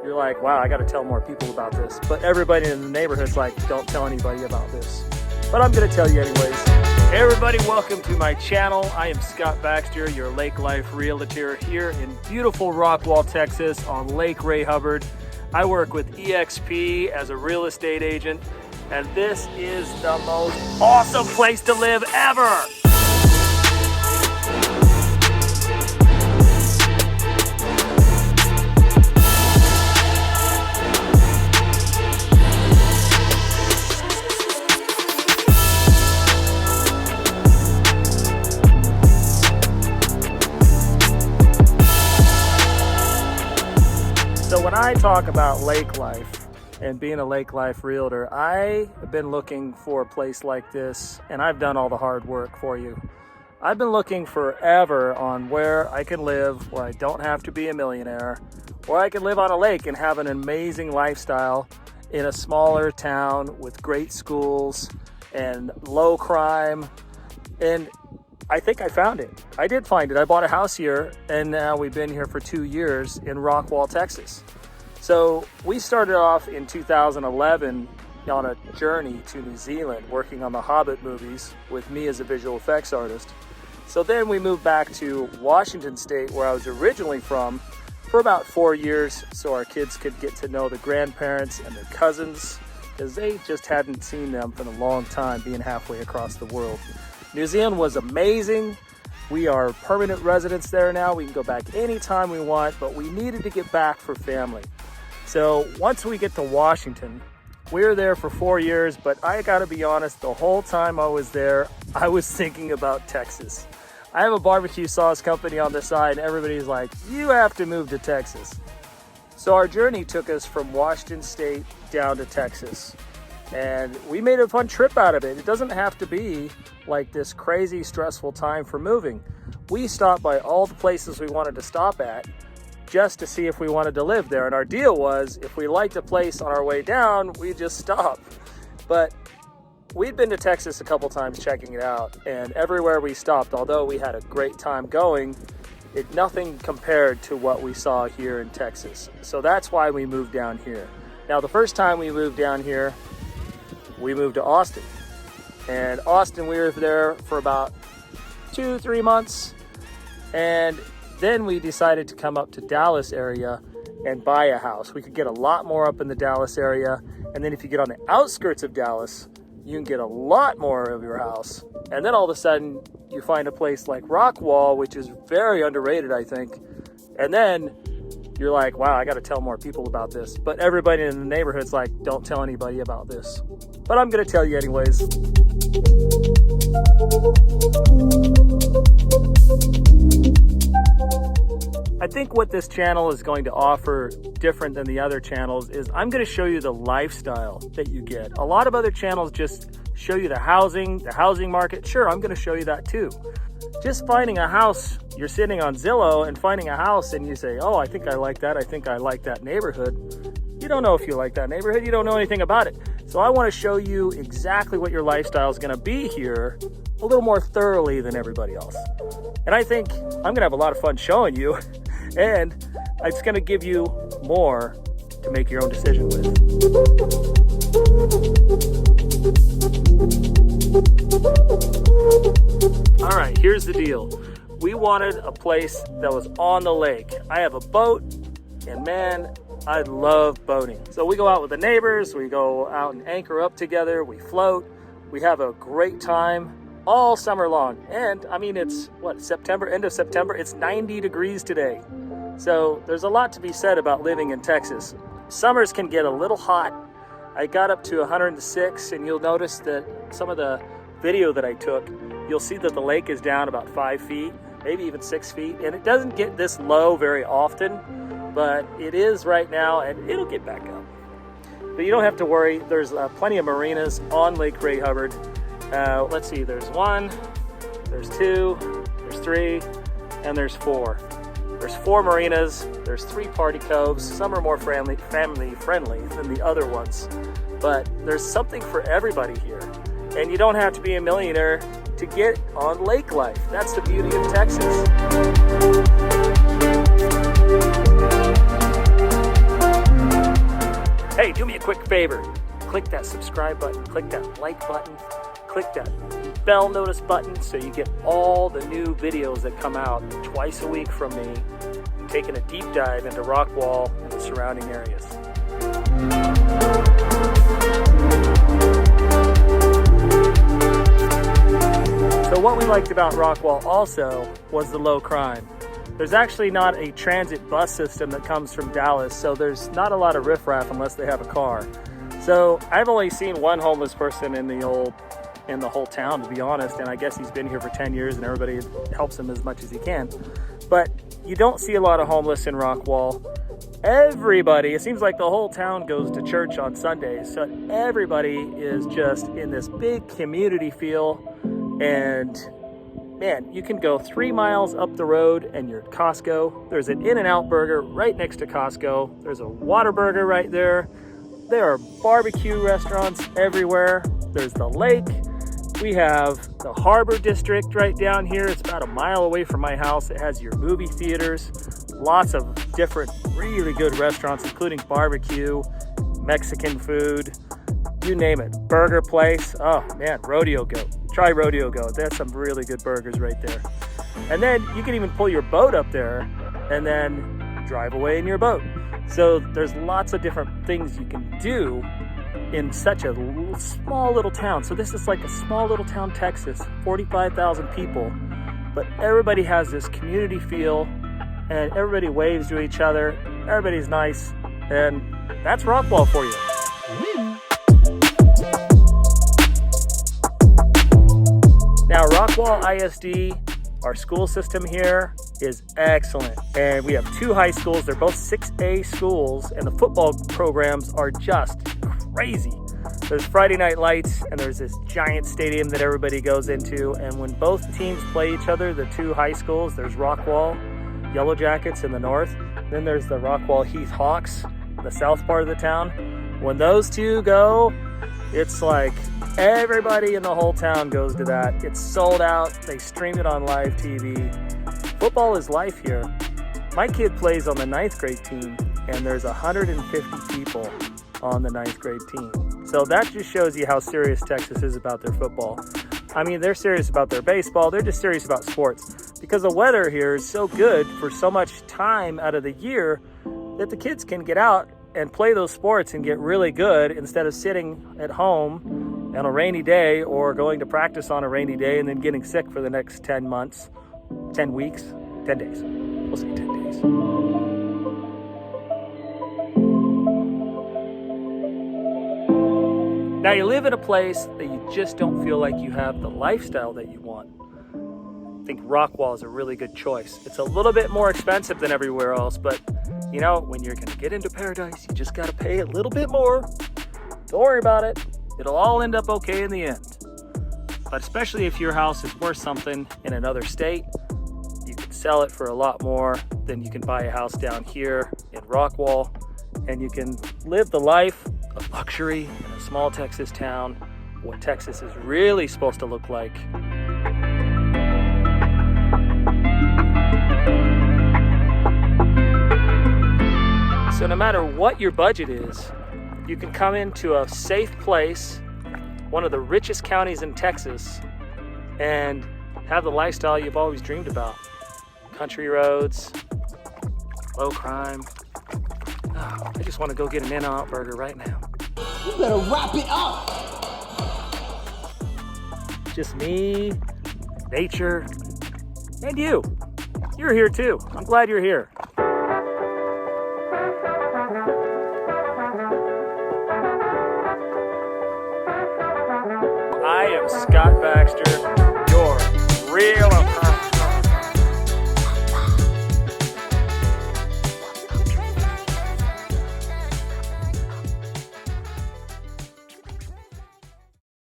You're like, wow, I got to tell more people about this. But everybody in the neighborhood's like, don't tell anybody about this. But I'm going to tell you anyways. Hey everybody, welcome to my channel. I am Scott Baxter, your lake life realtor here in beautiful Rockwall, Texas on Lake Ray Hubbard. I work with EXP as a real estate agent, and this is the most awesome place to live ever. So when I talk about lake life and being a lake life realtor, I have been looking for a place like this, and I've done all the hard work for you. I've been looking forever on where I can live, where I don't have to be a millionaire, where I can live on a lake and have an amazing lifestyle in a smaller town with great schools and low crime. And I think I found it. I did find it. I bought a house here, and now we've been here for 2 years in Rockwall, Texas. So we started off in 2011 on a journey to New Zealand, working on the Hobbit movies with me as a visual effects artist. So then we moved back to Washington State, where I was originally from, for about 4 years, so our kids could get to know the grandparents and their cousins, because they just hadn't seen them for a long time, being halfway across the world. New Zealand was amazing. We are permanent residents there now. We can go back anytime we want, but we needed to get back for family. So once we get to Washington, we were there for 4 years, but I gotta be honest, the whole time I was there, I was thinking about Texas. I have a barbecue sauce company on the side, and everybody's like, you have to move to Texas. So our journey took us from Washington State down to Texas. And we made a fun trip out of it. It doesn't have to be like this crazy stressful time for moving. We stopped by all the places we wanted to stop at just to see if we wanted to live there. And our deal was, if we liked a place on our way down, we just stop. But we'd been to Texas a couple times checking it out, and everywhere we stopped, although we had a great time going, nothing compared to what we saw here in Texas. So that's why we moved down here. Now, the first time we moved down here, we moved to Austin. And Austin, we were there for about 2-3 months. And then we decided to come up to Dallas area and buy a house. We could get a lot more up in the Dallas area. And then if you get on the outskirts of Dallas, you can get a lot more of your house. And then all of a sudden, you find a place like Rockwall, which is very underrated, I think. And then you're like, wow, I got to tell more people about this. But everybody in the neighborhood's like, don't tell anybody about this. But I'm going to tell you anyways. I think what this channel is going to offer different than the other channels is I'm going to show you the lifestyle that you get. A lot of other channels just show you the housing market. Sure, I'm going to show you that too. Just finding a house, you're sitting on Zillow and finding a house and you say, oh, I think I like that. I think I like that neighborhood. You don't know if you like that neighborhood. You don't know anything about it. So I want to show you exactly what your lifestyle is going to be here a little more thoroughly than everybody else. And I think I'm going to have a lot of fun showing you, and it's going to give you more to make your own decision with. All right, here's the deal. We wanted a place that was on the lake. I have a boat, and man, I love boating. So we go out with the neighbors, we go out and anchor up together, we float, we have a great time all summer long. And I mean, it's September, end of September, it's 90 degrees today. So there's a lot to be said about living in Texas. Summers can get a little hot. I got up to 106, and you'll notice that some of the video that I took, you'll see that the lake is down about 5 feet, maybe even 6 feet. And it doesn't get this low very often, but it is right now, and it'll get back up. But you don't have to worry. There's plenty of marinas on Lake Ray Hubbard. Let's see, there's 1, there's 2, there's 3, and there's 4. There's 4 marinas, there's 3 party coves. Some are more family friendly than the other ones, but there's something for everybody here. And you don't have to be a millionaire to get on lake life. That's the beauty of Texas. Hey, do me a quick favor. Click that subscribe button, click that like button, click that bell notice button so you get all the new videos that come out twice a week from me, taking a deep dive into Rockwall and the surrounding areas. So what we liked about Rockwall also was the low crime. There's actually not a transit bus system that comes from Dallas, so there's not a lot of riffraff unless they have a car. So I've only seen one homeless person in the whole town, to be honest, and I guess he's been here for 10 years and everybody helps him as much as he can. But you don't see a lot of homeless in Rockwall. Everybody, it seems like the whole town goes to church on Sundays, so everybody is just in this big community feel. And man, you can go 3 miles up the road and you're at Costco. There's an In-N-Out burger right next to Costco. There's a Whataburger right there. There are barbecue restaurants everywhere. There's the lake. We have the Harbor District right down here. It's about a mile away from my house. It has your movie theaters, lots of different really good restaurants, including barbecue, Mexican food, you name it. Burger place. Oh man, Rodeo Goat. Try Rodeo Goat. That's some really good burgers right there. And then you can even pull your boat up there and then drive away in your boat. So there's lots of different things you can do in such a small little town. So this is like a small little town, Texas, 45,000 people, but everybody has this community feel and everybody waves to each other. Everybody's nice, and that's Rockwall for you. Now, Rockwall ISD, our school system here is excellent. And we have 2 high schools. They're both 6A schools, and the football programs are just crazy. There's Friday night lights, and there's this giant stadium that everybody goes into. And when both teams play each other, the 2 high schools, there's Rockwall Yellow Jackets in the north. Then there's the Rockwall Heath Hawks, the south part of the town. When those 2 go, it's like everybody in the whole town goes to that. It's sold out. They stream it on live TV. Football is life here. My kid plays on the 9th grade team, and there's 150 people on the 9th grade team. So that just shows you how serious Texas is about their football. I mean, they're serious about their baseball. They're just serious about sports because the weather here is so good for so much time out of the year that the kids can get out and play those sports and get really good instead of sitting at home on a rainy day or going to practice on a rainy day and then getting sick for the next 10 months, 10 weeks, 10 days. We'll say 10 days. Now you live in a place that you just don't feel like you have the lifestyle that you want. I think Rockwall is a really good choice. It's a little bit more expensive than everywhere else, but you know, when you're gonna get into paradise, you just gotta pay a little bit more. Don't worry about it. It'll all end up okay in the end. But especially if your house is worth something in another state, you can sell it for a lot more than you can buy a house down here in Rockwall, and you can live the life of luxury in a small Texas town, what Texas is really supposed to look like. So no matter what your budget is, you can come into a safe place, one of the richest counties in Texas, and have the lifestyle you've always dreamed about. Country roads, low crime. Oh, I just want to go get an In-N-Out burger right now. You better wrap it up! Just me, nature, and you. You're here too. I'm glad you're here. I am Scott Baxter.